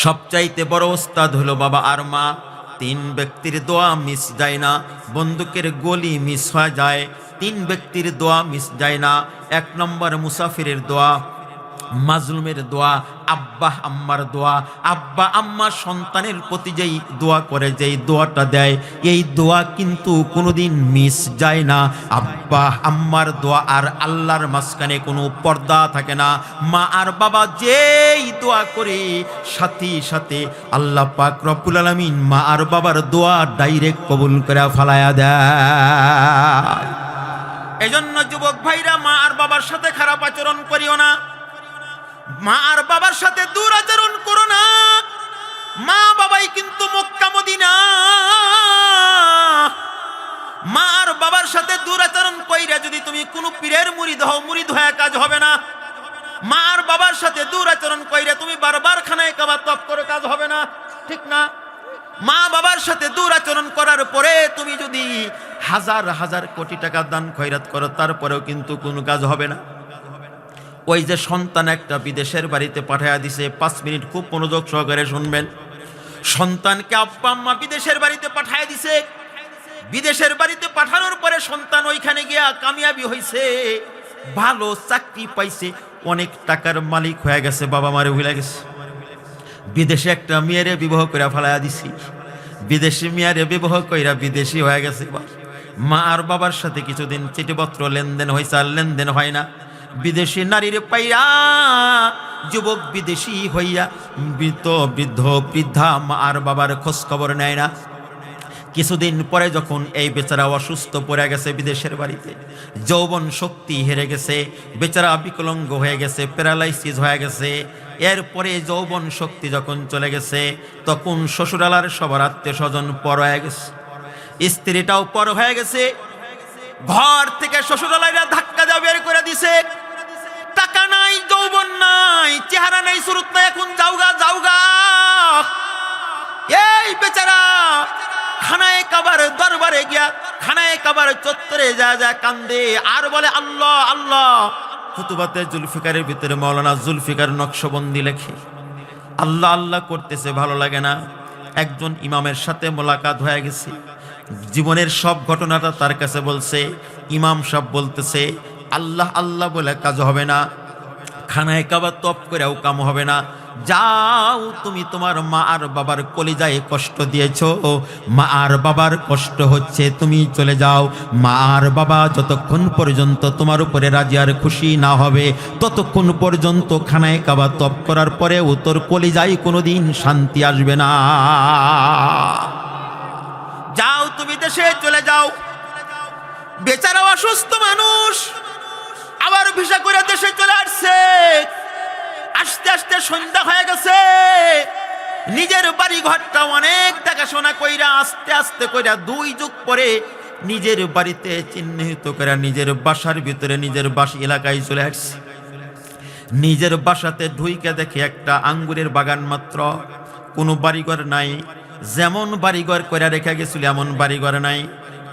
সবচাইতে বড় ওস্তাদ হলো বাবা আর মা। তিন ব্যক্তির দোয়া মিস যায় না, বন্দুকের গলি মিস হয়ে যায়, তিন ব্যক্তির দোয়া মিস যায় না। এক নম্বর মুসাফিরের দোয়া, মাজলুমের দোয়া, আব্বা আম্মার দোয়া। আব্বা আম্মা সন্তানের প্রতি যেই দোয়া করে, যেই দোয়াটা দেয়, এই দোয়া কিন্তু কোনোদিন মিস যায় না। আব্বা আম্মার দোয়া আর আল্লাহর মাঝখানে কোনো পর্দা থাকে না। মা আর বাবা যেই দোয়া করে, সাথে সাথে আল্লাহ পাক রব্বুল আলামিন মা আর বাবার দোয়া ডাইরেক্ট কবুল করে ফালায়া দেয়। এজন্য যুবক ভাইরা, মা আর বাবার সাথে খারাপ আচরণ করিও না, মা আর বাবার সাথে দুরাচরণ করো না। মা বাবাই কিন্তু মক্কা মদিনা। মা আর বাবার সাথে দুরাচরণ কইরা যদি তুমি কোনো পীরের মুরিদ হও, মুরিদ হয়ে কাজ হবে না। মা আর বাবার সাথে দুরাচরণ কইরা তুমি বারবার খানায় কাবা তপ করে কাজ হবে না, ঠিক না? মা বাবার সাথে দুরাচরণ করার পরে তুমি যদি হাজার হাজার কোটি টাকা দান খয়রাত করো, তারপরেও কিন্তু কোনো কাজ হবে না। ওই যে সন্তান একটা বিদেশের বাড়িতে পাঠাইয়া দিছে, 5 মিনিট খুব মনোযোগ সহকারে শুনবেন। সন্তানকে আব্বা আম্মা বিদেশের বাড়িতে পাঠাইয়া দিছে। বিদেশের বাড়িতে পাঠানোর পরে সন্তান ওইখানে গিয়া কামিয়াবি হইছে, ভালো চাকরি পাইছে, অনেক টাকার মালিক হয়ে গেছে, বাবা মারে ভুলে গেছে। বিদেশে একটা মেয়েরে বিবাহ করে ফেলাইয়া দিছি, বিদেশি মেয়েরে বিবাহ কইরা বিদেশি হয়ে গেছে। মা আর বাবার সাথে কিছুদিন চিঠিপত্র লেনদেন হয়েছে, আর লেনদেন হয় না। বিদেশি নারীর পাইয়া যুবক বিদেশি হইয়া মৃত বৃদ্ধ বৃদ্ধা মা আর বাবার খোঁজ খবর নেয় না। কিছুদিন পরে যখন এই বেচারা অসুস্থ পড়ে গেছে বিদেশের বাড়িতে, যৌবন শক্তি হেরে গেছে, বেচারা বিকলাঙ্গ হয়ে গেছে, প্যারালাইসিস হয়ে গেছে। এরপরে যৌবন শক্তি যখন চলে গেছে, তখন শ্বশুরালার সবার আত্মীয় স্বজন পর হয়ে গেছে, স্ত্রীটাও পর হয়ে গেছে। ঘর থেকে শ্বশুরালাইরা ধাক্কা দিয়ে বের করে দিছে। টাকা নাই, যৌবন নাই, চেহারা নাই, সুরত নাই, এখন যাওগা যাওগা। এই বেচারা খানায় কাবার দরবারে গিয়া, খানায় কাবার চত্বরে যা যা কান্দে আর বলে আল্লাহ আল্লাহ। খুতুবাতে জুলফিকারের ভিতরে মাওলানা জুলফিকার নকশবন্দি লেখে, আল্লাহ আল্লাহ করতেছে, ভালো লাগে না। একজন ইমামের সাথে মোলাকাত হয়ে গেছে, জীবনের সব ঘটনাটা তার কাছে বলছে। ইমাম সাহেব বলতেছে, আল্লাহ আল্লাহ বলে কাজ হবে না, খানায় কাবা তপ করেও কাম হবে না। যাও, তুমি তোমার মা আর বাবার কলিজায় কষ্ট দিয়েছো, মা আর বাবার কষ্ট হচ্ছে, তুমি চলে যাও। মা আর বাবা যতক্ষণ পর্যন্ত তোমার উপরে রাজি আর খুশি না হবে, ততক্ষণ পর্যন্ত খানায় কাবা তপ করার পরেও তোর কলিজায় কোনোদিন শান্তি আসবে না। যাও, তুমি দেশে চলে যাও। বেচারা অসুস্থ মানুষ, আবার ভিসা করে দেশে চলে আসছে। আস্তে আস্তে সন্ধ্যা হয়ে গেছে। নিজের বাড়ি ঘরটা অনেক দেখাশোনা কইরা, আস্তে আস্তে কইরা 2 যুগ পরে নিজের বাড়িতে চিহ্নিত করে নিজের বাসার ভিতরে, নিজের বাসা এলাকায় চলে আসছে। নিজের বাসাতে ঢুইকে দেখে একটা আঙ্গুরের বাগান মাত্র, কোনো বাড়িঘর নাই। যেমন বাড়িঘর করে রেখে গেছিল এমন বাড়িঘর নাই,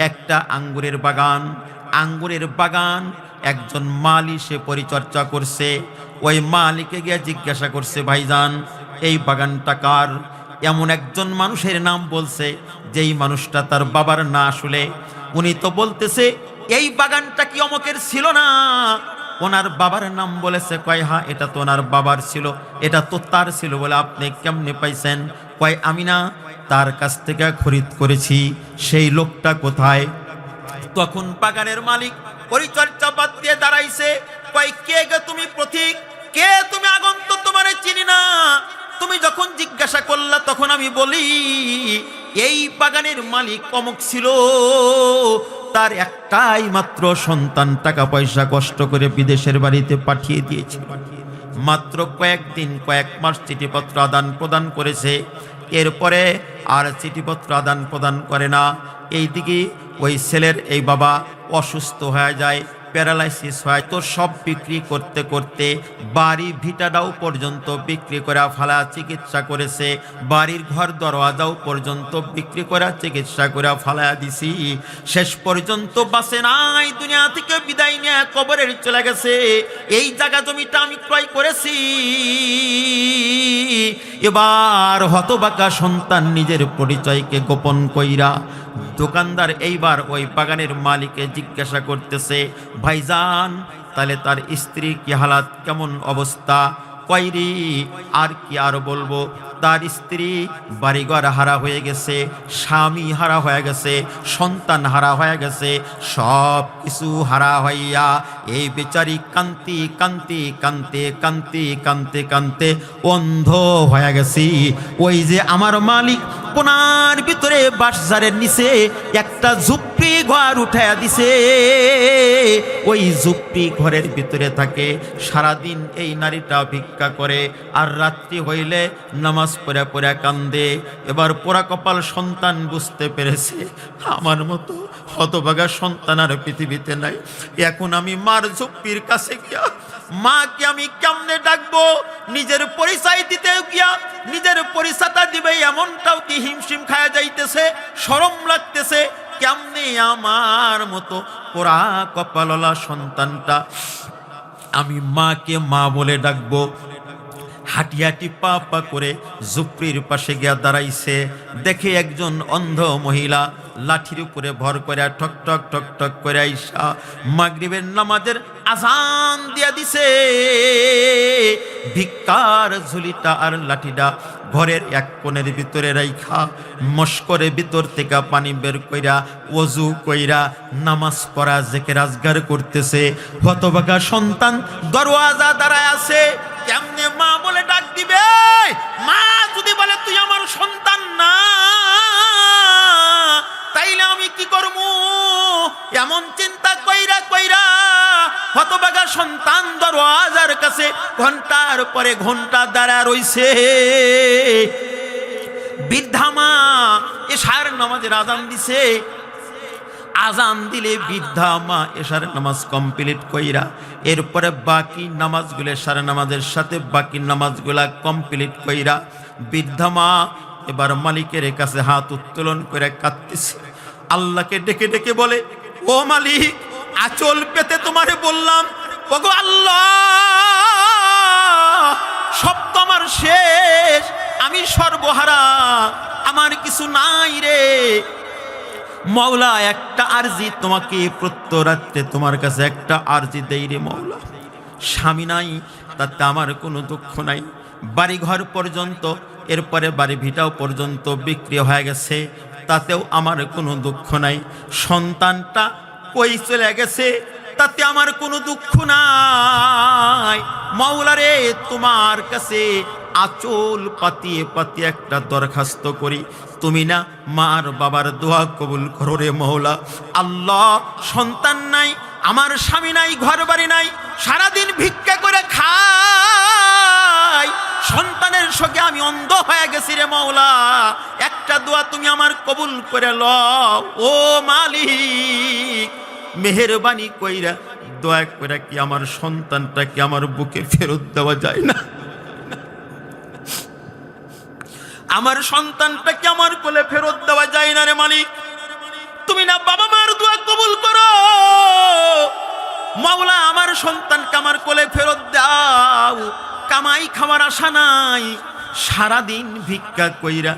একটা আঙ্গুরের বাগান। আঙ্গুরের বাগান একজন মালি সে পরিচর্যা করছে। ওই মালিকে গিয়ে জিজ্ঞাসা করছে, ভাইজান এই বাগানটা কার? এমন একজন মানুষের নাম বলছে, যেই মানুষটা তার বাবার না আসলে। উনি তো বলতেছে, এই বাগানটা কি অমকের ছিল না? ওনার বাবার নাম বলেছে। কয় হ্যাঁ, এটা তো ওনার বাবার ছিল, এটা তো তার ছিল। বলে আপনি কেমনে পাইছেন? কয় আমি না তার কাছ থেকে খরিদ করেছি। সেই লোকটা কোথায়? তখন বাগানের মালিক পরিচর্যা বাদ দিয়ে দাঁড়াইছে। কয় কে গে তুমি? প্রতীক। কে তুমি? আগন্তুক, তোমারে চিনি না। তুমি যখন জিজ্ঞাসা করলা তখন আমি বলি এই বাগানের মালিক অমুক ছিল, তার একটাই মাত্র সন্তান টাকা পয়সা কষ্ট করে বিদেশের বাড়িতে পাঠিয়ে দিয়েছে। মাত্র কয়েকদিন, কয়েক মাস চিঠিপত্র আদান প্রদান করেছে, এরপরে আর চিঠিপত্র আদান প্রদান করে না। এইদিকে ওই ছেলের এই বাবা অসুস্থ হয়ে যায়, প্যারালাইসিস হয়, তো সব বিক্রি করতে করতে বাড়ি ভিটাটাও পর্যন্ত বিক্রি করে ফেলা চিকিৎসা করেছে, বাড়ির ঘর দরওয়াজাও পর্যন্ত বিক্রি করা চিকিৎসা করে ফেলা দিছি। শেষ পর্যন্ত বাসে নাই, দুনিয়া থেকে বিদায় নিয়ে কবরের চলে গেছে। এই জায়গা জমিটা আমি ক্রয় করেছি। এবার হতবাকা সন্তান নিজের পরিচয়কে গোপন কইরা দোকানদার এইবার ওই বাগানের মালিককে জিজ্ঞাসা করতেছে, ভাইজান তাহলে তার স্ত্রী কি হালাত, কেমন অবস্থা? কইরি আর কি আর বলবো, তার স্ত্রী বাড়িঘর হারা হয়ে গেছে, স্বামী হারা হয়ে গেছে, সন্তান হারা হয়ে গেছে, সব কিছু হারা হইয়া এই বেচারি কান্তি কান্তি কান্তে কান্তি কান্তে কান্তে অন্ধ হয়ে গেছি। ওই যে আমার মালিক কোনার ভিতরে বাঁশঝাড়ের নিচে একটা ঝুপড়ি ঘর উঠাইয়া দিছে, ওই ঝুপড়ি ঘরের ভিতরে থাকে, সারাদিন এই নারীটা ভিক্ষা করে, আর রাত্রি হইলে নামাজ পড়ে পড়ে কান্দে। এবার পোড়া কপাল সন্তান বুঝতে পেরেছে আমার মতো হতভাগা সন্তান আর পৃথিবীতে নাই। এখন আমি মার ঝুপড়ির কাছে গিয়া মাকে আমি কেমনে ডাকবো? নিজের পরিচয় দিতে গিয়া নিজের পরিচয়টা দিবে এমনটাও কি হিমশিম খায়া যাইতেছে, শরম লাগতেছে। কেমনে আমার মতো পোড়া কপালওয়ালা সন্তানটা আমি মাকে মা বলে ডাকবো? হাঁটি হাঁটি পা পা করে ঝুপড়ির পাশে গিয়া দাঁড়াইছে, দেখে একজন অন্ধ মহিলা লাঠির উপরে ভর করে ঠক ঠক ঠক ঠক করে আইসা মাগরিবের নামাজের আজান দিয়া দিছে। ভিক্ষার ঝুলিটা আর লাঠিটা ঘরের এক কোণের ভিতরে রাইখা মস্করে ভিতর থেকে পানি বের কইরা ওযু কইরা নামাজ পড়া জিকির আজগার করতেছে। হতভাগা সন্তান দরওয়াজা দাঁড়ায় আছে, কেমনে মা বলে ডাক দিবে? মা যদি বলে তুই আমার সন্তান না, তাইলে আমি কি করব? এমন চিন্তা কইরা কইরা হতভাগা সন্তান দরওয়াজার কাছে ঘন্টার পরে ঘন্টা দাঁড়া রইছে। বৃদ্ধা মা এশার নামাজের আজান দিছে, আজান দিলে বৃদ্ধা মা এশার নামাজ কমপ্লিট কইরা এরপরে বাকি নামাজগুলো এশার নামাজের সাথে বাকি নামাজগুলা কমপ্লিট কইরা বৃদ্ধা মা এবার মালিকের কাছে হাত উত্তোলন করে কাঁদতেছে, আল্লাহকে ডেকে ডেকে বলে, ও মালিক, আঁচল পেতে তোমারে বললাম, ওগো আল্লাহ, সব তো আমার শেষ, আমি সর্বহারা, আমার কিছু নাই রে মওলা। একটা আরজি তোমাকে প্রত্যরাত্রে তোমার কাছে একটা আরজি দেই রে মওলা। স্বামী নাই, তাতে আমার কোনো দুঃখ নাই, বাড়িঘর পর্যন্ত এরপরে বাড়ি ভিটাও পর্যন্ত বিক্রি হয়ে গেছে, তাতেও আমার কোনো দুঃখ নাই। সন্তানটা কই চলে গেছে, তাতে আমার কোনো দুঃখ নাই। মাওলা রে, তোমার কাছে আঁচল পাতিয়ে পাতিয়ে একটা দরখাস্ত করি, তুমি না মার বাবার দোয়া কবুল করো রে মওলা। আল্লাহ, সন্তান নাই, আমার স্বামী নাই, ঘর বাড়ি নাই, সারাদিন ভিক্ষা করে খাই, সন্তানের শোকে আমি অন্ধ হয়ে গেছি রে মওলা, একটা দোয়া তুমি আমার কবুল করে লও ও মালিক। মেহেরবানি কইরা দয়া করে কি আমার সন্তানটাকে আমার বুকে ফেরত দেওয়া যায় না? আমার সন্তানটাকে আমার কোলে ফেরত দেওয়া যায় না রে মালিক? তুমি না বাবা মার দোয়া কবুল করো মাওলা, আমার সন্তানকে আমার কোলে ফেরত দাও। কামাই খাওয়ার আশা নাই, সারাদিন ভিক্ষা কইরা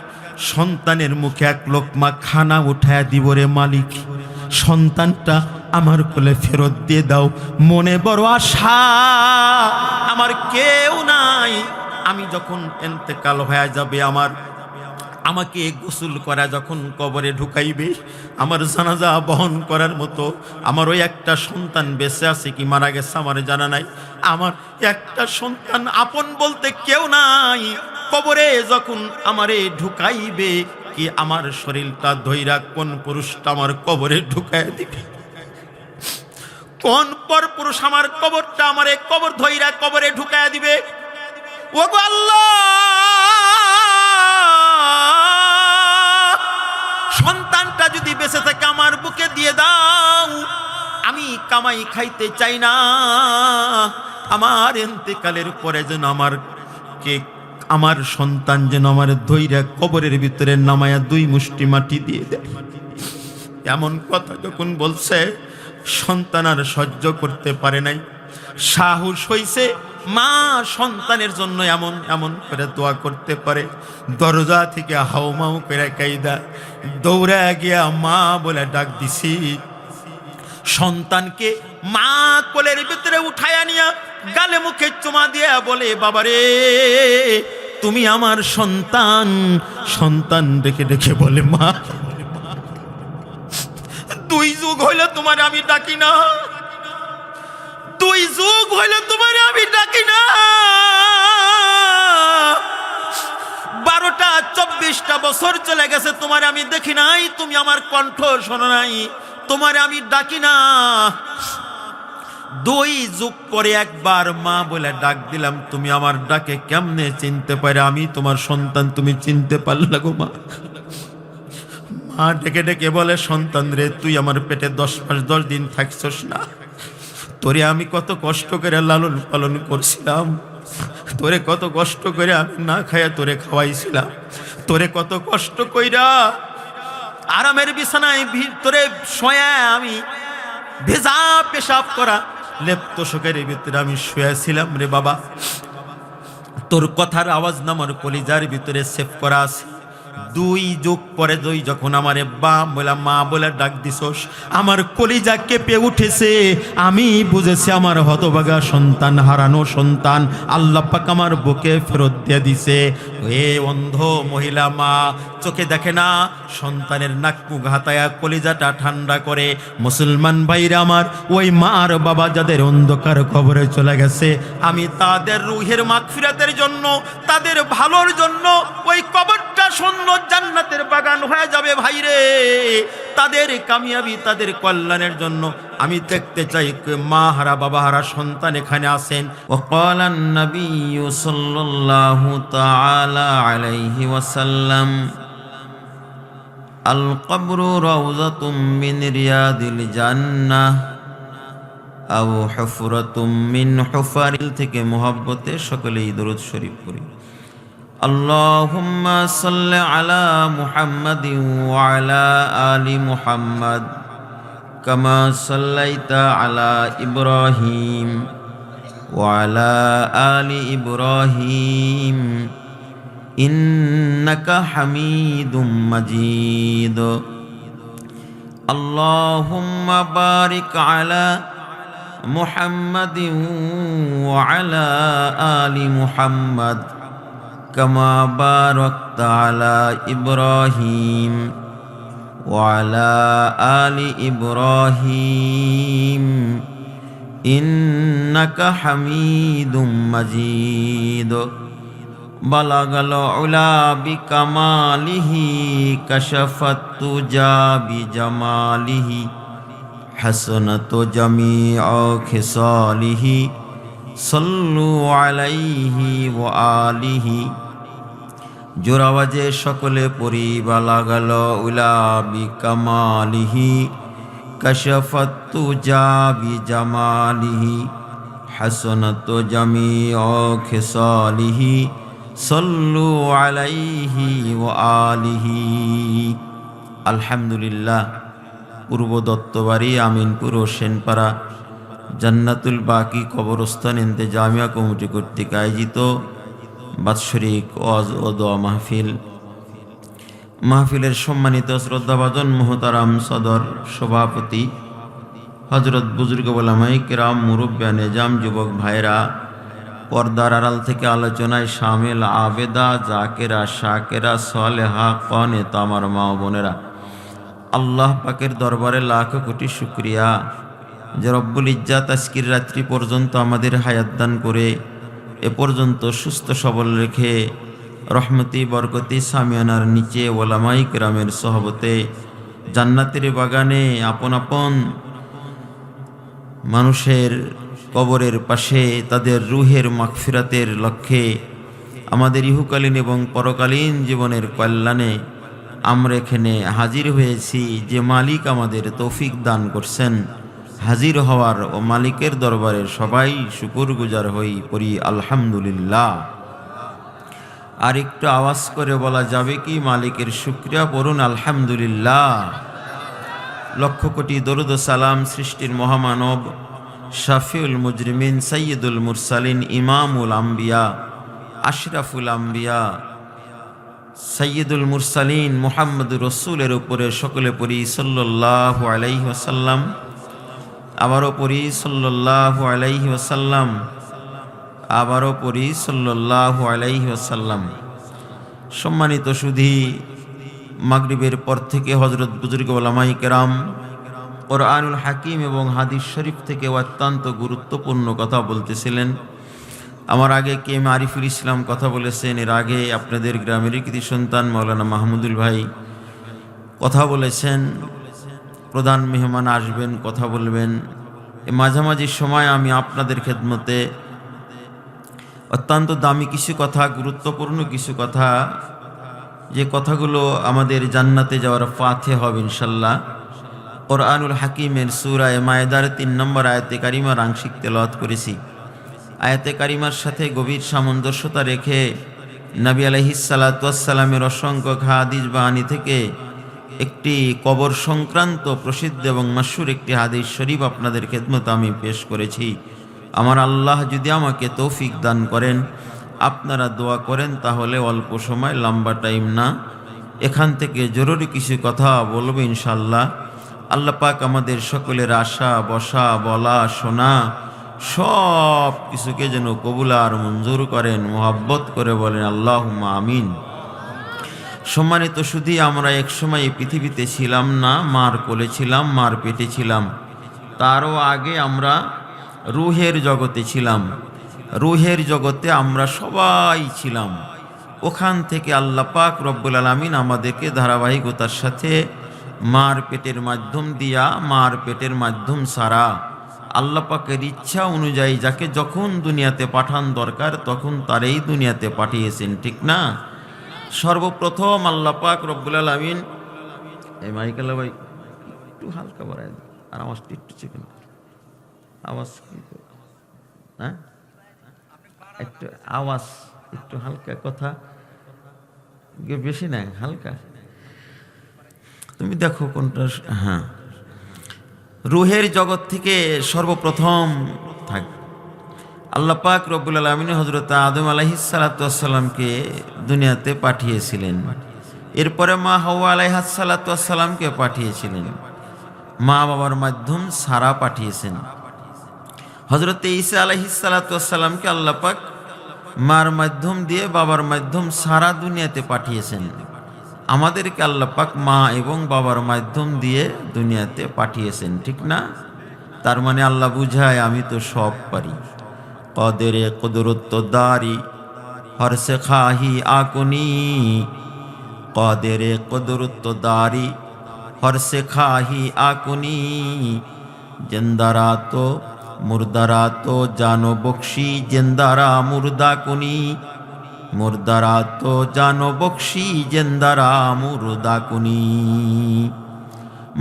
সন্তানের মুখে এক লোকমা খানা উঠায়া দিব রে মালিক, সন্তানটা আমার কোলে ফেরত দিয়ে দাও। মনে বড় আশা, আমার কেউ নাই, আমি যখন ইন্তেকাল হয়ে যাবে, আমাকে গোসল করা যখন কবরে ঢুকাইবে, আমার জানাজা বহন করার মতো আমার ওই একটা সন্তান বেঁচে আছে কি মারা গেছে আমার জানা নাই। আমার একটা সন্তান আপন বলতে কেউ নাই। কবরে যখন আমারে ঢুকাইবে, কি আমার শরীরটা ধইরা কোন পুরুষটা আমার কবরে ঢুকাই দিবে? কোন পর পুরুষ আমার কবরটা আমারে কবর ধইরা কবরে ঢুকাই দিবে? ওগো আল্লাহ, সন্তানটা যদি বেঁচে থাকে আমার বুকে দিয়ে দাও, আমি কামাই খাইতে চাই না, আমার ইন্তেকালের পরে যেন আমার সন্তান যেন আমার ধৈর্য কবরের ভিতরে নামায়া 2 মুষ্টি মাটি দিয়ে দেয়। এমন কথা যখন বলছে, সন্তান আর সহ্য করতে পারে নাই, সাহস হইছে মা সন্তানের জন্য এমন এমন করে দোয়া করতে পারে। দরজা থেকে হাউমাউ করে কাইদা দৌড়া গিয়া মা বলে ডাক দিছি। সন্তানকে মা কোলের ভিতরে উঠায়া নিয়া গালে মুখে চুমা দিয়া বলে, বাবারে তুমি আমার সন্তান। সন্তান ডেকে ডেকে বলে, মা 2 যুগ হইল তোমার আমি ডাকি না, 2 যুগ হইল তোমার আমি ডাকি না, 12টা 24টা বছর চলে গেছে তোমার আমি দেখি নাই, তুমি আমার কণ্ঠ শোনো নাই, তোমার আমি ডাকি না। 2 যুগ পরে একবার মা বলে ডাক দিলাম, তুমি আমার ডাকে কেমনে চিনতে পারে? আমি তোমার সন্তান, তুমি চিনতে পারলে গো মা? মা ডেকে ডেকে বলে, সন্তান রে, তুই আমার পেটে 10 মাস 10 দিন থাকছস না, তোরে আমি কত কষ্ট করে লালন পালন করছিলাম, তোরে কত কষ্ট করে আমি না খাইয়া তোরে খাওয়াইছিলাম, তোরে কত কষ্ট কইরা আরামের বিছানায় তোরে শোয়া আমি ভেজা পেশাব করা লেপ্ত শোকের ভিতরে আমি শুয়েছিলাম রে বাবা। তোর কথার আওয়াজ না আমার কলিজার ভিতরে সেভ করা আছে। 2 যুগ পরে যখন আমারে মা বলে ডাক দিছস, আমার কলিজা কেঁপে উঠেছে। আমি বুঝেছি আমার হতভাগা সন্তান, হারানো সন্তান আল্লাহ পাক আমার বুকে ফেরত দিয়ে দিছে। এ অন্ধ মহিলা মা চোখে দেখে না, সন্তানের নাক মুখ হাতায়া কলিজাটা ঠান্ডা করে। মুসলমান ভাইরা আমার, ওই মা আর বাবা যাদের অন্ধকার কবরে চলে গেছে, আমি তাদের রুহের মাগফিরাতের জন্য, তাদের ভালোর জন্য ওই কবরটা শূন্য জান্নাতের বাগান হয়ে যাবে ভাইরে। তাদের কামিয়াবি, তাদের কল্যাণের জন্য আমি দেখতে চাই মা হারা বাবা হারা সন্তান এখানে আছেন। ওয়াকালান নবিয়্যু সাল্লাল্লাহু তাআলা আলাইহি ওয়াসাল্লাম, আল কবরু রাউযাতুম মিন রিয়াদিল জান্নাহ আও হুফরাতুম মিন হুফারিল। থেকে মুহাব্বতে সকলেই দরুদ শরীফ পড়ি। আল্লাহুম্মা সাল্লি আলা মুহাম্মাদিন ওয়া আলা আলি মুহাম্মাদ কামা সাল্লাইতা আলা ইব্রাহিম ওয়া আলা আলি ইব্রাহিম ইন্নাকা হামিদুম মাজিদ। আল্লাহুম্মা বারিক আলা মুহাম্মাদিন ওয়া আলা আলি মুহাম্মাদ কামা বারাকতা আলা ইব্রাহিম ওয়া আলা আলি ইব্রাহিম ইন্নাকা হামিদুম মাজিদ। বালাগাল উলা বিকামালিহি কাশাফাত তুজা বিজামালিহি হাসনাত জামিউ খিসালিহি সাল্লু আলাইহি ওয়া আলিহি। জোরাওয়াজে সকলে পড়ি। বালাগাল উলা বিকামালিহি কাশাফাত তুজা বিজামালিহি হাসনাত জামিউ খিসালিহি সাল্লু আলাইহি ওয়া আলিহি। আলহামদুলিল্লাহ। পূর্ব দত্তবাড়ি, আমিনপুর ও সেনপাড়া জান্নাতুল বাকি কবরস্থান ইন্তেজামিয়া কমিটি কর্তৃক আয়োজিত বাৎসরিক ওয়াজ ও দোয়া মাহফিলের সম্মানিত শ্রদ্ধাভাজন মোহতারাম সদর সভাপতি হজরত বুজুর্গ ওলামায়ে কেরাম, মুরব্বিয়ান নিজাম, যুবক ভাইরা, পর্দার আড়াল থেকে আলোচনায় শামিল আবেদা, জাকেরা, শাকেরা, সালেহা, কানেতা আমার মা ও বোনেরা, আল্লাহ পাকের দরবারে লাখ কোটি শুকরিয়া যে রব্বুল ইজ্জাত আজকের রাত্রি পর্যন্ত আমাদের হায়াত দান করে এ পর্যন্ত সুস্থ সবল রেখে রহমতি বরকতি সামিয়ানার নিচে ওলামায়ে কেরামের সহবতে জান্নাতের বাগানে আপন আপন মানুষের কবরের পাশে তাদের রুহের মাগফিরাতের লক্ষ্যে আমাদের ইহকালীন এবং পরকালীন জীবনের কল্যাণে আমরা এখানে হাজির হয়েছি। যে মালিক আমাদের তৌফিক দান করছেন হাজির হওয়ার ও মালিকের দরবারে সবাই শুকরগুজার হই, পড়ি আলহামদুলিল্লাহ। আর একটু আওয়াজ করে বলা যাবে কি মালিকের শুকরিয়া পড়ুন আলহামদুলিল্লাহ। লক্ষ কোটি দরুদ ও সালাম সৃষ্টির মহামানব শাফিউল মুজরিমিন সৈয়দুল মুরসালিন ইমামুল আম্বিয়া আশরাফুল আম্বিয়া সৈয়দুল মুরসালিন মুহাম্মদুর রসুলের উপরে সকলে পড়ি সাল্লাল্লাহু আলাইহি ওয়াসাল্লাম। আবারও পড়ি সাল্লাল্লাহু আলাইহি ওয়াসাল্লাম। আবারও পড়ি সাল্লাল্লাহু আলাইহি ওয়াসাল্লাম। সম্মানিত সুধী, মাগরিবের পর থেকে হযরত বুজুর্গ উলামায়ে কেরাম কোরআনুল হাকিম এবং হাদিস শরীফ থেকে অত্যন্ত গুরুত্বপূর্ণ কথা বলতেছিলেন। আমার আগে কে এম আরিফুল ইসলাম কথা বলেছেন, এর আগে আপনাদের গ্রামের কৃতি সন্তান মাওলানা মাহমুদুল ভাই কথা বলেছেন। প্রধান মেহমান আসবেন, কথা বলবেন। এ মাঝামাঝি সময় আমি আপনাদের খেদমতে অত্যন্ত দামি কিছু কথা, গুরুত্বপূর্ণ কিছু কথা, যে কথাগুলো আমাদের জান্নাতে যাওয়ার পাথে হবে ইনশাল্লাহ, কোরআনুল হাকিমের সূরা মায়েদার ৩ নম্বর আয়াতে কারিমার আংশিক তেলাওয়াত করেছি। আয়াতে কারিমার সাথে গভীর সামঞ্জস্যতা রেখে নবী আলাইহিস সালাতু ওয়াস সালামের অসংখ্য হাদিস বাণী থেকে একটি কবর সংক্রান্ত প্রসিদ্ধ এবং মাশহুর একটি হাদিস শরীফ আপনাদের খেদমতে আমি পেশ করেছি। আমার আল্লাহ যদি আমাকে তৌফিক দান করেন, আপনারা দোয়া করেন, তাহলে অল্প সময়, লম্বা টাইম না, এখান থেকে জরুরি কিছু কথা বলবো ইনশাআল্লাহ। আল্লাহ পাক আমাদের সকলের আশা, বসা, বলা, শোনা সব কিছুকে যেন কবুল আর মঞ্জুর করেন। মোহাব্বত করে বলেন আল্লাহুম্মা আমিন। সম্মানিত শুধু আমরা এক সময় এই পৃথিবীতে ছিলাম না, মার কোলে ছিলাম, মার পেটে ছিলাম। তারও আগে আমরা রুহের জগতে ছিলাম। রুহের জগতে আমরা সবাই ছিলাম। ওখান থেকে আল্লাহ পাক রব্বুল আলামিন আমাদেরকে ধারাবাহিকতার সাথে মার পেটের মাধ্যম দিয়া, মার পেটের মাধ্যম সারা আল্লাহ পাকের ইচ্ছা অনুযায়ী যাকে যখন দুনিয়াতে পাঠান দরকার তখন তারই দুনিয়াতে পাঠিয়েছেন, ঠিক না? সর্বপ্রথম আল্লাহ পাক রব্বুল আলামিন, এই মাইকেল ভাই একটু হালকা বাড়ায় আর আওয়াজটা একটু চিকেন, আওয়াজ হ্যাঁ একটু আওয়াজ একটু হালকা, কথা বেশি না, হালকা। তুমি দেখো কোনটা। হ্যাঁ, রুহের জগৎ থেকে সর্বপ্রথম থাক আল্লাহ পাক রব্বুল আলামিন হযরত আদম আলাইহিস সালাতু ওয়াস সালামকে দুনিয়াতে পাঠিয়েছিলেন। এরপরে মা হাওয়া আলাইহাস সালাতু ওয়াস সালামকে পাঠিয়েছিলেন। মা বাবার মাধ্যম সারা পাঠিয়েছেন। হযরত ঈসা আলাইহিস সালাতু ওয়াস সালামকে আল্লাহ পাক মার মাধ্যম দিয়ে, বাবার মাধ্যম সারা দুনিয়াতে পাঠিয়েছেন। আমাদেরকে আল্লাহ পাক মা এবং বাবার মাধ্যম দিয়ে দুনিয়াতে পাঠিয়েছেন, ঠিক না? তার মানে আল্লাহ বুঝায় আমি তো সব পারি। কদরে কুদরত দারি হরসে খাহি আকুনি, কদরে কুদরত দারি হরসে খাহি আকুনি, জিন্দারা তো মুর্দারা তো জানো বখশি, জিন্দারা মুর্দা কুনি, মুর্দারা তো জানো বখশি, জিন্দারা মুর্দা কুনি।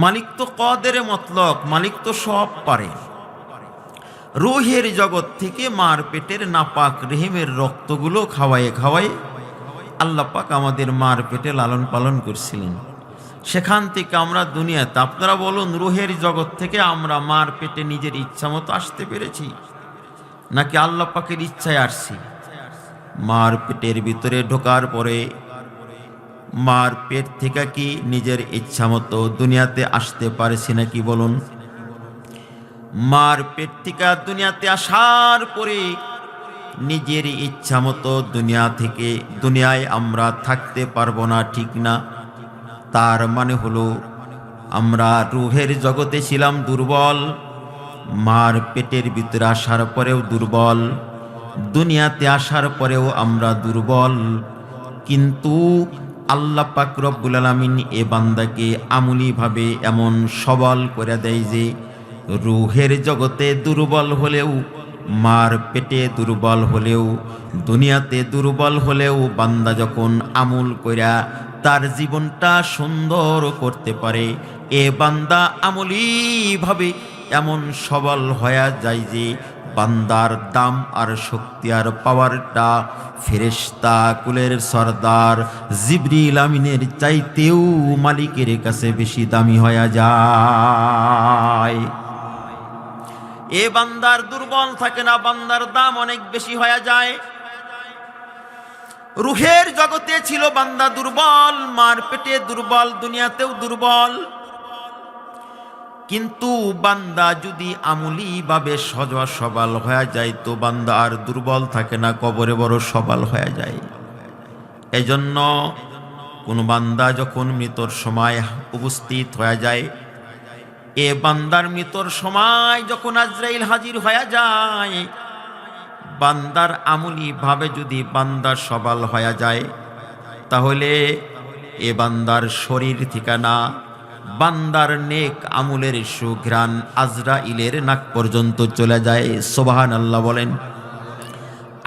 মালিক তো কদরে মতলক, মালিক তো সব পারে। রুহের জগৎ থেকে মার পেটের নাপাক রেহেমের রক্তগুলো খাওয়ায়ে খাওয়ায়ে আল্লাহ পাক আমাদের মার পেটে লালন পালন করছিলেন। সেখান থেকে আমরা দুনিয়াতে, আপনারা বলুন, রুহের জগৎ থেকে আমরা মার পেটে নিজের ইচ্ছা মতো আসতে পেরেছি নাকি আল্লাহ পাকের ইচ্ছায় আসছি? মার পেটের ভিতরে ঢোকার পরে মার পেট থেকে কি নিজের ইচ্ছা মতো দুনিয়াতে আসতে পারেছি নাকি বলুন? মার পেট থেকে দুনিয়াতে আসার পরে নিজের ইচ্ছা মতো দুনিয়ায় আমরা থাকতে পারবো না, ঠিক না? তার মানে হলো আমরা রুহের জগতে ছিলাম দুর্বল, মার পেটের ভিতরে আসার পরেও দুর্বল, দুনিয়াতে আসার পরেও আমরা দুর্বল। কিন্তু আল্লাহ পাক রব্বুল আলামিন এ বান্দাকে আমূলীভাবে এমন সবল করে দেয় যে রুহের জগতে দুর্বল হলেও, মার পেটে দুর্বল হলেও, দুনিয়াতে দুর্বল হলেও বান্দা যখন আমল কইরা তার জীবনটা সুন্দর করতে পারে, এ বান্দা আমলীভাবে এমন সবল হয়ে যায় যে বান্দার দাম আর শক্তি আর পাওয়ারটা ফেরেশতা কুলের সরদার জিবরিল আমিনের চাইতেও মালিকের কাছে বেশি দামি হয়ে যায়। এ বান্দার দুর্বল থাকে না, বান্দার দাম অনেক বেশি হয়ে যায়। রুহের জগতে ছিল বান্দা দুর্বল, মার পেটে দুর্বল, দুনিয়াতেও দুর্বল। কিন্তু বান্দা যদি আমলি ভাবে সজা সবল হয়ে যায় তো বান্দা আর দুর্বল থাকে না, কবরে বড় সবল হয়ে যায়। এজন্য কোন বান্দা যখন মৃত্যুর সময় উপস্থিত হয়ে যায়, এ বান্দার মৃত্যুর সময় যখন আজরাইল হাজির হয়ে যায়, বান্দার আমলি ভাবে যদি বান্দা সবল হয়ে যায় তাহলে এ বান্দার শরীর ঠিকানা বান্দার নেক আমলের সুঘ্রাণ আজরাইলের নাক পর্যন্ত চলে যায়। সুবহানাল্লাহ বলেন।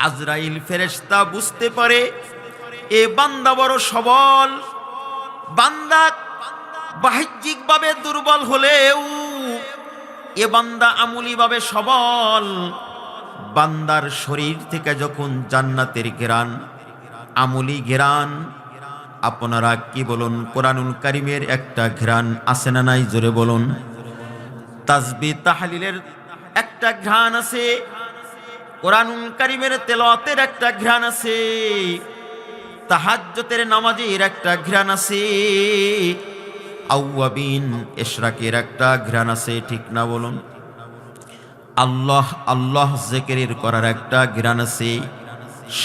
আজরাইল ফেরেশতা বুঝতে পারে এ বান্দা বড় সবল, বান্দা বাহ্যিক ভাবে দুর্বল হলেও এ বান্দা আমলি ভাবে সবল। বান্দার শরীর থেকে যখন জান্নাতের ঘ্রাণ, আমলি ঘ্রাণ, আপনারা কি বলুন, কোরআনুল কারীমের একটা ঘ্রাণ আছে না নাই? জোরে বলুন। তাসবিহ তাহলিলের একটা ঘ্রাণ আছে, কোরআনুল কারীমের তেলাওয়াতের একটা ঘ্রাণ আছে, তাহাজ্জুদের নামাজের একটা ঘ্রাণ আছে, আওয়াবিন ইশরাকের একটা ঘ্রাণ আছে, ঠিক না বলুন? আল্লাহ আল্লাহ জিকির করার একটা ঘ্রাণ আছে।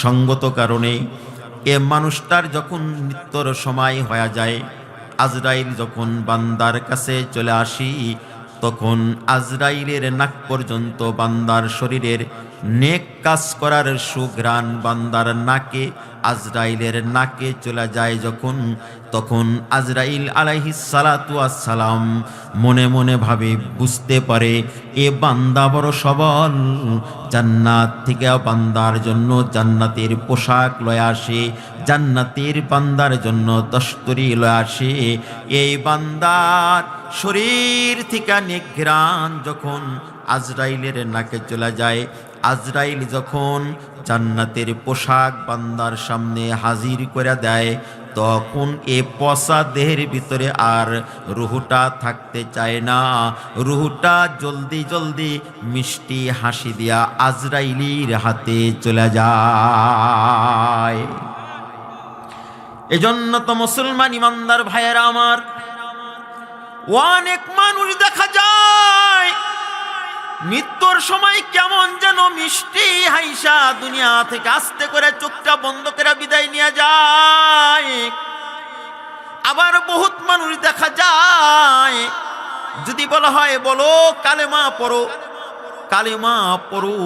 সঙ্গত কারণে এ মানুষটার যখন মৃত্যুর সময় হয়ে যায়, আজরাইল যখন বান্দার কাছে চলে আসি, তখন আজরাইলের নাক পর্যন্ত বান্দার শরীরের নেক কাজ করার সুঘ্রাণ বান্দার নাকে, আজরাইলের নাকে চলে যায় যখন, তখন আজরাইল আলাইহিস সালাতু ওয়াস সালাম মনে মনে ভাবে, বুঝতে পারে এ বান্দা বড় সবল, জান্নাত থেকে বান্দার জন্য জান্নাতের পোশাক লয়ে আসে, জান্নাতের বান্দার জন্য দস্তরি লয়ে আসে। এই বান্দার শরীর থেকে নেক ঘ্রাণ যখন আজরাইলের নাকে চলে যায়, আজরাইল যখন জান্নাতের পোশাক বান্দার সামনে হাজির করে দেয়, তখন এ পচা দেহের ভিতরে আর রুহটা থাকতে চায় না। রুহটা জলদি জলদি মিষ্টি হাসি দিয়া আজরাইলির হাতে চলে যায়। এজন্য তো মুসলমান ইমানদার ভাইয়েরা আমার, অনেক মানুষ দেখা যায় মৃত্যুর সময় কেমন যেন মিষ্টি হাইসা দুনিয়া থেকে আস্তে করে চোখটা বন্ধ করে বিদায় নিয়ে যায়। আবার বহুত মানুষ দেখা যায় যদি বলা হয় বলো কালেমা পড়ো, কালেমা পড়ো,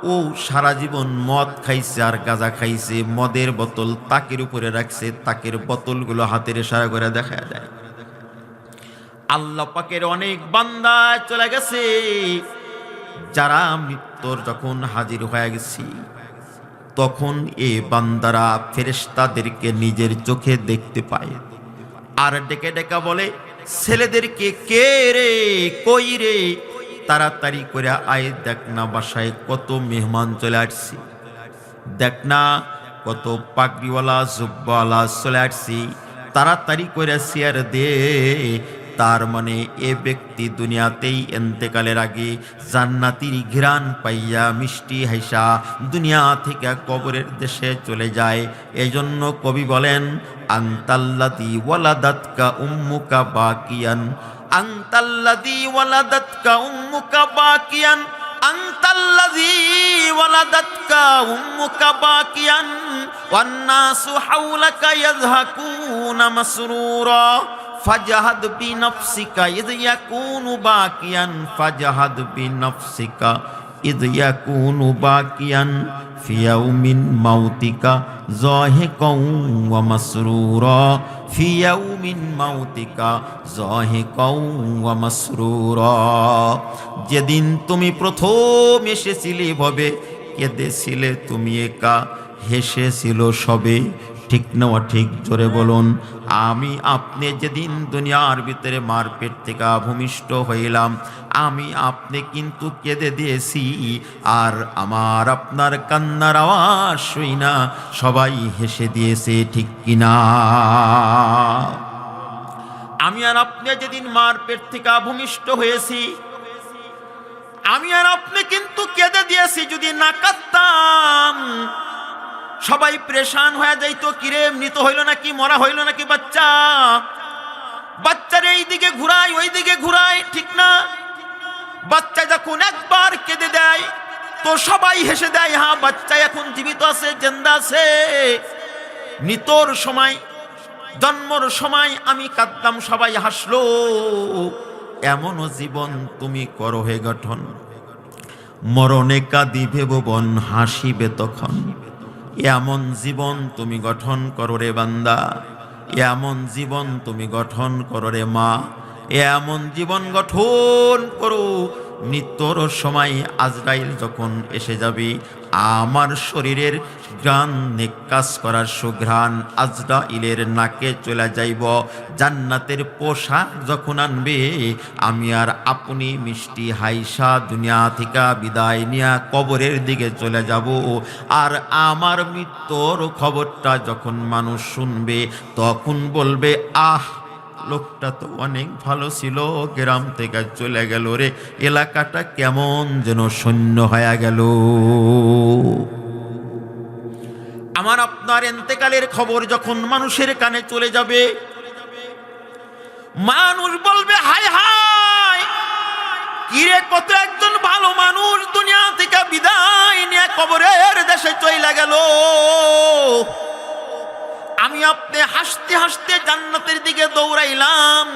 ও সারা জীবন মদ খাইছে আর গাঁজা খাইছে, মদের বোতল তাকের উপরে রাখছে, তাকের বোতলগুলো হাতের ইশারা করে দেখা যায়। আল্লাহ পাকের অনেক বান্দা চলে গেছে যারা মৃত্যুর যখন হাজির হয়ে গেছি, তখন এ বান্দারা ফেরেশতাদেরকে নিজের চোখে দেখতে পায় আর ডেকে ডেকে বলে, ছেলেদেরকে কে রে, কই রে, তাড়াতাড়ি করে আয়, দেখ না বাসায় কত মেহমান চলে আসছি, দেখ না কত পাগড়িওয়ালা জুব্বাওয়ালা চলে আসছি, তাড়াতাড়ি করে শেয়ার দে। তার মানে এ ব্যক্তি দুনিয়াতেই ইন্তেকালের আগে জান্নাতির ঘ্রাণ পাইয়া মিষ্টি হাইসা দুনিয়া থেকে কবরের দেশে চলে যায়। এজন্য কবি বলেন, আনতাল্লাযী ওয়ালাদাতকা উম্মুকা বাকিয়ান, আনতাল্লাযী ওয়ালাদাতকা উম্মুকা বাকিয়ান, আনতাল্লাযী ওয়ালাদাতকা উম্মুকা বাকিয়ান ওয়ান নাসু হাওলাকা ইয়াযহাকুনা মাসরুরা ফাজহাদ বিনফসিকা ইয ইয়াকুনু বাকিয়ান, ফাজহাদ বিনফসিকা ইয ইয়াকুনু বাকিয়ান ফি ইয়াউমিন মাউতিকা যাহিকাও ওয়া মাসরুরা, ফি ইয়াউমিন মাউতিকা যাহিকাও ওয়া মাসরুরা। যেদিন তুমি প্রথম এসেছিলে ভবে কেঁদেছিলে তুমি একা, হেসেছিল সবে, ঠিক না ঠিক জোরে বলুন। আমি আপনি যেদিন দুনিয়ার ভিতরে মার পেট থেকে ভূমিষ্ঠ হইলাম, আমি আপনি কিন্তু কেঁদে দিয়েছি, আর আমার আপনার কান্নার আওয়াজ শুই না সবাই হেসে দিয়েছে, ঠিক কিনা? আমি আর আপনি যেদিন মার পেট থেকে ভূমিষ্ঠ হয়েছি, আমি আর আপনি কিন্তু কেঁদে দিয়েছি। যদি না কাঁদতাম সবাই পরেশান হয়ে যাইতো, কিরে মৃত হইল নাকি, মরা হইল নাকি বাচ্চা, বাচ্চারে এই দিকে ঘুরাই ওই দিকে ঘুরাই, ঠিক না? বাচ্চা যখন একবার কেঁদে দেয় তো সবাই হেসে দেয়, হ্যাঁ বাচ্চা এখন জীবিত আছে, জিন্দা আছে। মৃতর সময়, জন্মর সময় আমি কাঁদতাম, সবাই হাসলো। এমনও জীবন তুমি করো হে গঠন, মরণে কাঁদিবে ভুবন, হাসিবে তখন। এমন জীবন তুমি গঠন করো রে বান্দা, এমন জীবন তুমি গঠন করো রে মা, এমন জীবন গঠন করো। মৃত্যুর সময় আজরাইল যখন এসে যাবে, আমার শরীরের ঘ্রাণ নিকাশ করার সুঘ্রাণ আজরাইলের নাকে চলে যাইব। জান্নাতের পোশাক যখন আনবে, আমি আর আপনি মিষ্টি হাইসা দুনিয়া থেকে বিদায় নিয়া কবরের দিকে চলে যাব। আর আমার মৃত্যুর খবরটা যখন মানুষ শুনবে, তখন বলবে, আহ লোকটা তো অনেক ভালো ছিল, গ্রাম থেকে চলে গেল রে, এলাকাটা কেমন যেন শূন্য হয়ে গেল। আমার আপনার ইন্তেকালের খবর যখন মানুষের কানে চলে যাবে, মানুষ বলবে, হায় হায় কিরে, কত একজন ভালো মানুষ দুনিয়া থেকে বিদায় নিয়ে কবরের দেশে চলে গেল। আমি আপনি হাসতে হাসতে জান্নাতের দিকে দৌড়াইলাম।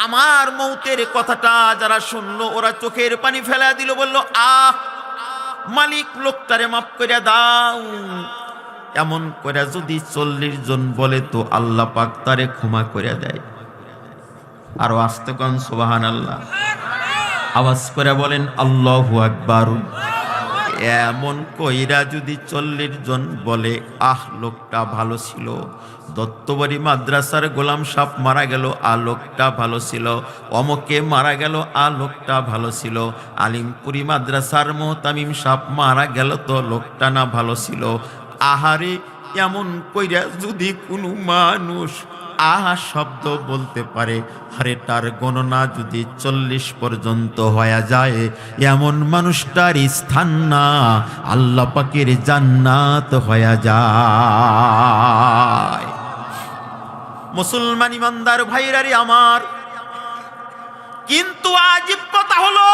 আমার মৌতের কথাটা যারা শুনলো, ওরা চোখের পানি ফেলা দিল, বলল, আহ মালিক লোকটারে মাফ করে দাও। এমন করে যদি 40 জন বলে তো আল্লাহ পাক তারে ক্ষমা করে দেয়। আরো আস্তে কোন সুবহানাল্লাহ, আওয়াজ করে বলেন আল্লাহু আকবার। এমন কইরা যদি 40 জন বলে, আহ লোকটা ভালো ছিল, দত্তবাড়ি মাদ্রাসার গোলাম সাপ মারা গেল, লোকটা ভালো ছিল, অমকে মারা গেল, লোকটা ভালো ছিল, আলিমপুরি মাদ্রাসার মোহতামিম সাপ মারা গেল, তো লোকটা না ভালো ছিল। আহারে, এমন কইরা যদি কোনো মানুষ আহা শব্দ বলতে পারে, আরে তার গণনা যদি 40 পর্যন্ত হয়ে যায়, এমন মানুষটার স্থান না আল্লাহ পাকের জান্নাত হয়ে যায়। মুসলমান ইমানদার ভাইরারে আমার, কিন্তু আজীব কথা হলো,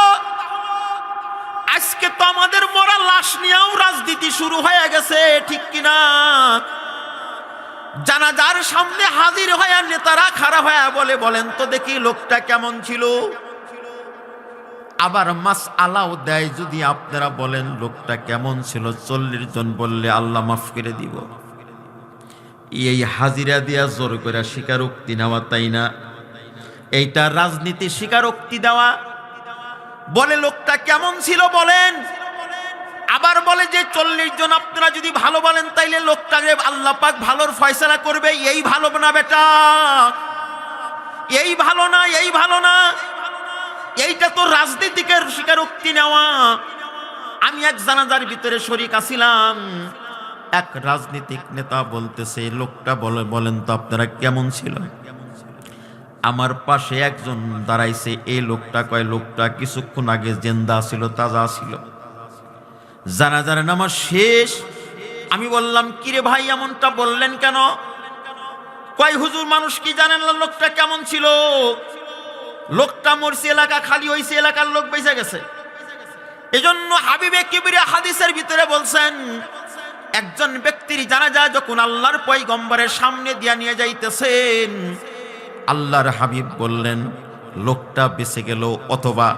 আজকে তো আমাদের মরা লাশ নিয়েও রাজনীতি শুরু হয়ে গেছে, ঠিক কিনা? জানাজার সামনে হাজির হয়ে নেতারা খাড়া হয়ে বলে, বলেন তো দেখি লোকটা কেমন ছিল। আবার মাসআলাও দেয়, যদি আপনারা বলেন লোকটা কেমন ছিল, 40 জন বললে আল্লাহ মাফ করে দিব। এই হাজিরা দিয়া জোর করে স্বীকারোক্তি নেওয়া, তাই না? এইটা রাজনীতি, স্বীকারোক্তি দেওয়া। বলে লোকটা কেমন ছিল বলেন, আবার বলে যে 40 জন আপনারা যদি ভালো বলেন তাইলে লোকটাকে আল্লাহ পাক ভালোর ফয়সালা করবে। এই ভালো না বেটা, এই ভালো না, এই ভালো না। এইটা তো রাজনীতিকের স্বীকারোক্তি নেওয়া। আমি এক জানাজার ভিতরে শরীক আছিলাম, এক রাজনীতিক নেতা বলতেছে, লোকটা বলেন তো আপনারা কেমন ছিল। আমার পাশে একজন দাঁড়াইছে, এই লোকটা কয়, লোকটা কিছুক্ষণ আগে জিন্দা ছিল, তাজা ছিল। জানাজার নামাজ শেষ, আমি বললাম, কিরে ভাই এমনটা বললেন কেন? কয়, হুজুর মানুষ কি জানেন না লোকটা কেমন ছিল? লোকটা মরছে, এলাকা খালি হয়েছে, এলাকার লোক বেঁচে গেছে। এজন্য হাবিবে কিবরিয়া হাদিসের ভিতরে বলছেন, একজন ব্যক্তির জানাজা যখন আল্লাহর পয়গম্বরের সামনে দিয়া নিয়ে যাইতেছেন, আল্লাহর হাবিব বললেন, লোকটা বেঁচে গেল, অথবা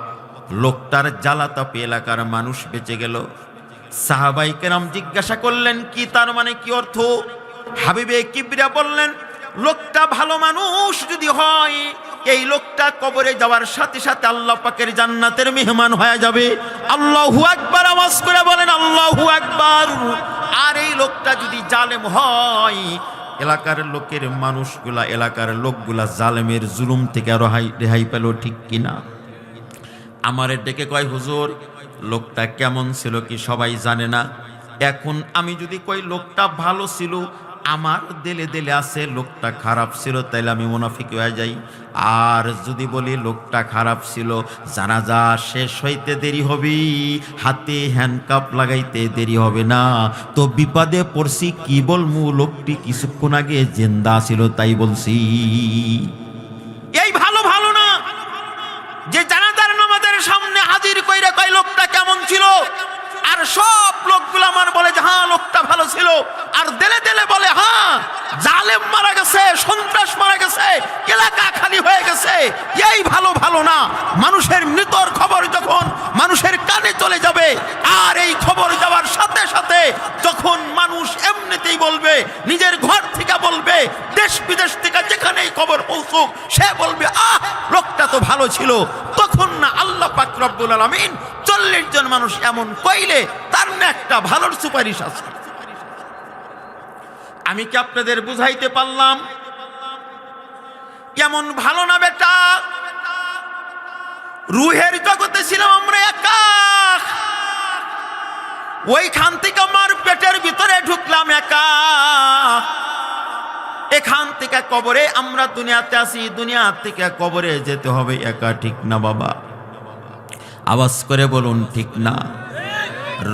লোকটার জ্বালাতাপে এলাকার মানুষ বেঁচে গেল। সাহাবাই কেরাম জিজ্ঞাসা করলেন, কি তার মানে, কি অর্থ? হাবিবে কিবরিয়া বললেন, লোকটা ভালো মানুষ যদি হয়, এই লোকটা কবরে যাওয়ার সাথে সাথে আল্লাহ পাকের জান্নাতের মেহমান হয়ে যাবে। আল্লাহু আকবার, আওয়াজ করে বলেন আল্লাহু আকবার। আর এই লোকটা যদি জালেম হয়, এলাকার এলাকার লোকগুলা জালেমের জুলুম থেকে আরো রেহাই পেল, ঠিক কিনা? আমারে ডেকে কয়, হুজুর লোকটা কেমন ছিল কি সবাই জানে না। এখন আমি যদি কই লোকটা ভালো ছিল, আমার দিলে দিলে আছে লোকটা খারাপ ছিল, তাইলে আমি মুনাফিক হয়ে যাই। আর যদি বলি লোকটা খারাপ ছিল, জানাজা শেষ হইতে দেরি হবে, হাতে হ্যান্ডকাপ লাগাইতে দেরি হবে না, তো বিপদে পড়ছি কি বলমু, লোকটি কিছুক্ষণ আগে জিন্দা ছিল তাই বলছি। এই ভালো ভালো না যে জানাজার নামাজের সামনে হাজির কইরা কয় লোকটা কেমন ছিল, আর সব লোকগুলো আমার বলে যে হ্যাঁ লোকটা ভালো ছিল, আর দেলে দেলে বলে হ্যাঁ জালেম মারা গেছে, সন্ত্রাস মারা গেছে, এলাকা খালি হয়ে গেছে। এই ভালো ভালো না। মানুষের মৃত্যুর খবর যখন মানুষের কানে চলে যাবে, আর এই খবর যাওয়ার সাথে সাথে যখন মানুষ এমনিতেই বলবে, নিজের ঘর থেকে বলবে, দেশ বিদেশ থেকে যেখানেই খবর পৌঁছুক সে বলবে আহ লোকটা তো ভালো ছিল, তখন না আল্লাহ পাক রব্বুল আলামিন 40 জন মানুষ এমন কইলে তার না একটা ভালোর সুপারিশ আছে। আমি কি আপনাদের বুঝাইতে পারলাম? কেমন ভালো না বেটা, রুহের জগতে ছিলাম আমরা একা, ওইখান থেকে আমার পেটের ভিতরে ঢুকলাম একা, এখান থেকে কবরে আমরা দুনিয়াতে আসি, দুনিয়া থেকে কবরে যেতে হবে একা, ঠিক না বাবা? আওয়াজ করে বলুন ঠিক না?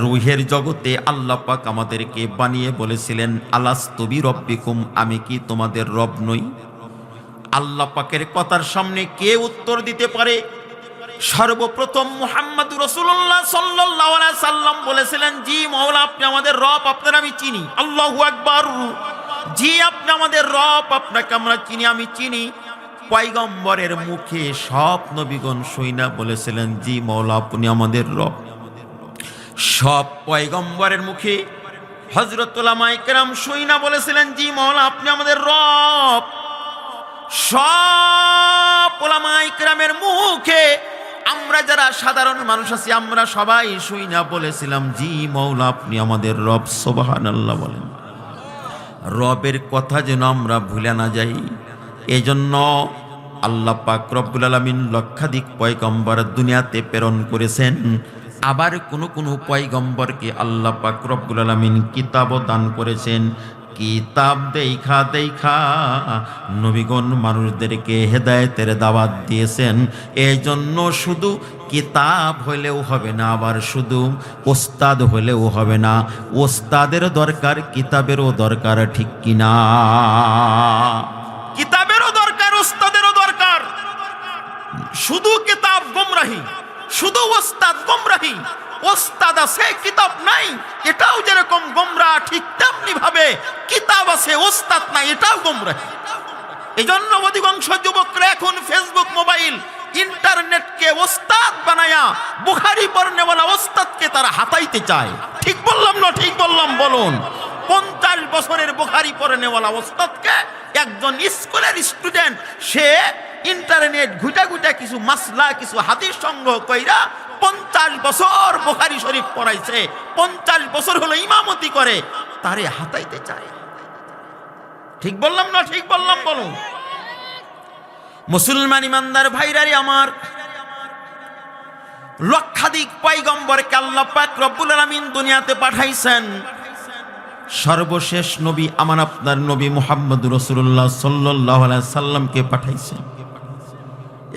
রুহের জগতে আল্লাহ পাক আমাদেরকে বানিয়ে বলেছিলেন আলাস্তু বিরব্বিকুম, আমি কি তোমাদের রব নই? আল্লাহ পাকের কথার সামনে কে উত্তর দিতে পারে? সর্বপ্রথম মুহাম্মদুর রাসূলুল্লাহ সাল্লাল্লাহু আলাইহি সাল্লাম বলেছিলেন, জি মাওলা আপনি আমাদের রব, আপনার আমি চিনি। আল্লাহু আকবার। জি আপনি আমাদের রব, আপনাকে আমরা চিনি, আমি চিনি। পয়গম্বরের মুখে সব নবীগণ শুইনা বলেছিলেন, জি মাওলা আপনি আমাদের রব। সব পয়গম্বরের মুখে হযরত উলামায়ে কেরাম শুইনা বলেছিলেন, জি মাওলা আপনি আমাদের রব। সব উলামায়ে কেরামের মুখে আমরা যারা সাধারণ মানুষ আছি আমরা সবাই শুইনা বলেছিলাম, জি মাওলা আপনি আমাদের রব। সুবহানাল্লাহ বলেন। রবের কথা যেন আমরা ভুলে না যাই, এজন্য আল্লাহ পাক রব্বুল আলামিন লক্ষাধিক পয়গম্বর দুনিয়াতে প্রেরণ করেছেন। আবার কোন কোন পয়গম্বরকে আল্লাহ পাক রব্বুল আলামিন কিতাবও দান করেছেন। কিতাব দেখা দেখা নবীগণ মানুষদেরকে হেদায়েতের দাওয়াত দিয়েছেন। এই জন্য শুধু কিতাব হইলেও হবে না, আবার শুধু ওস্তাদ হইলেও হবে না, ওস্তাদের দরকার, কিতাবেরও দরকার, ঠিক কিনা? কিতাবেরও দরকার, ওস্তাদেরও দরকার। শুধু কিতাব গোমরাহি, শুধু ওস্তাদ গোমরাহি। ওস্তাদ আছে কিতাব নাই, এটাও যেরকম গোমরাহ, ঠিক তেমনি ভাবে কিতাব আছে ওস্তাদ নাই, এটাও গোমরাহি। এই জন্য অধিকাংশ যুবকরা এখন ফেসবুক, মোবাইল, ইন্টারনেটকে ওস্তাদ বানায়া বুখারী পড়নেওয়ালা ওস্তাদকে তারা হাতাইতে চায়। ঠিক বললাম না ঠিক বললাম বলুন? 50 বছরের বুখারী পড়নেওয়ালা ওস্তাদকে একজন স্কুলের স্টুডেন্ট সে ইন্টারনেট ঘুটা ঘুটা কিছু মাসলা, কিছু হাদিস সংগ্রহ কইরা 50 বছর বুখারী শরীফ পড়াইছে, 50 বছর হলো ইমামতি করে, তারে হাতাইতে চায়। ঠিক বললাম না ঠিক বললাম বলুন? মুসলমান ইমানদার ভাইরারে আমার, লক্ষাধিক পয়গম্বরকে আল্লাহ পাক রব্বুল আলামিন দুনিয়াতে পাঠাইছেন। সর্বশেষ নবী আমার আপনার নবী মুহাম্মদুর রাসূলুল্লাহ সাল্লাল্লাহু আলাইহি সাল্লামকে পাঠাইছেন।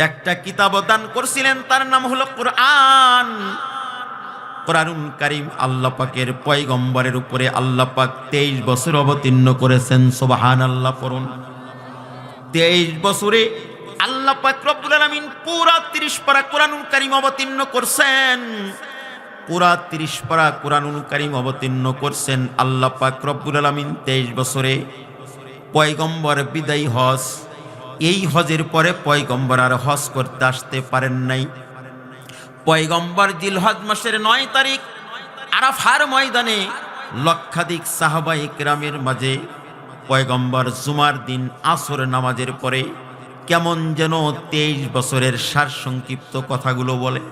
একটা কিতাব দান করছিলেন, তার নাম হলো কোরআন। কোরআনুল কারীম আল্লাহ পাকের পয়গম্বরের উপরে আল্লাহ পাক 23 বছর অবতীর্ণ করেছেন। সুবহানাল্লাহ পড়ুন। 23 বছরে আল্লাহ পাক রব্বুল আলামিন পুরা 30 পারা কোরআনুল কারীম অবতীর্ণ করছেন। পুরা 30 পারা কোরআনুল কারীম অবতীর্ণ করছেন আল্লাহ পাক রব্বুল আলামিন 23 বছরে। পয়গম্বর বিদায় হজ, এই হজের পরে পয়গম্বর আর হজ করতে আসতে পারেন নাই। পয়গম্বর জিলহজ মাসের 9 তারিখ আরাফার ময়দানে লক্ষাধিক সাহাবায়ে কেরামের মাঝে পয়গম্বর জুমার দিন আসর নামাজের পরে কেমন যেন 23 বছরের সারসংক্ষিপ্ত কথাগুলো বলে।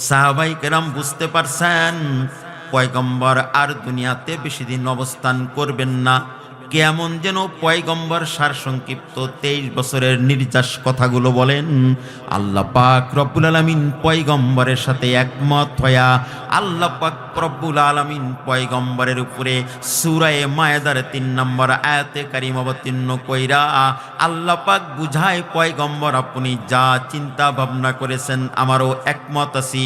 সাহাবায়ে কেরাম বুঝতে পারছেন পয়গম্বর আর দুনিয়াতে বেশি দিন অবস্থান করবেন না। কেমন যেন পয়গম্বর সারসংক্ষিপ্ত 23 বছরের নির্যাস কথাগুলো বলেন। আল্লাহ পাক রব্বুল আলামিন পয়গম্বরের সাথে একমত হয়া আল্লাহ পাক রব্বুল আলামিন পয়গম্বরের উপরে সূরা মায়েদার 3 নম্বর আয়াতে কারিম অবতীর্ণ কইরা আল্লাহ পাক বুঝায়, পয়গম্বর আপনি যা চিন্তা ভাবনা করেছেন আমারও একমত আছি।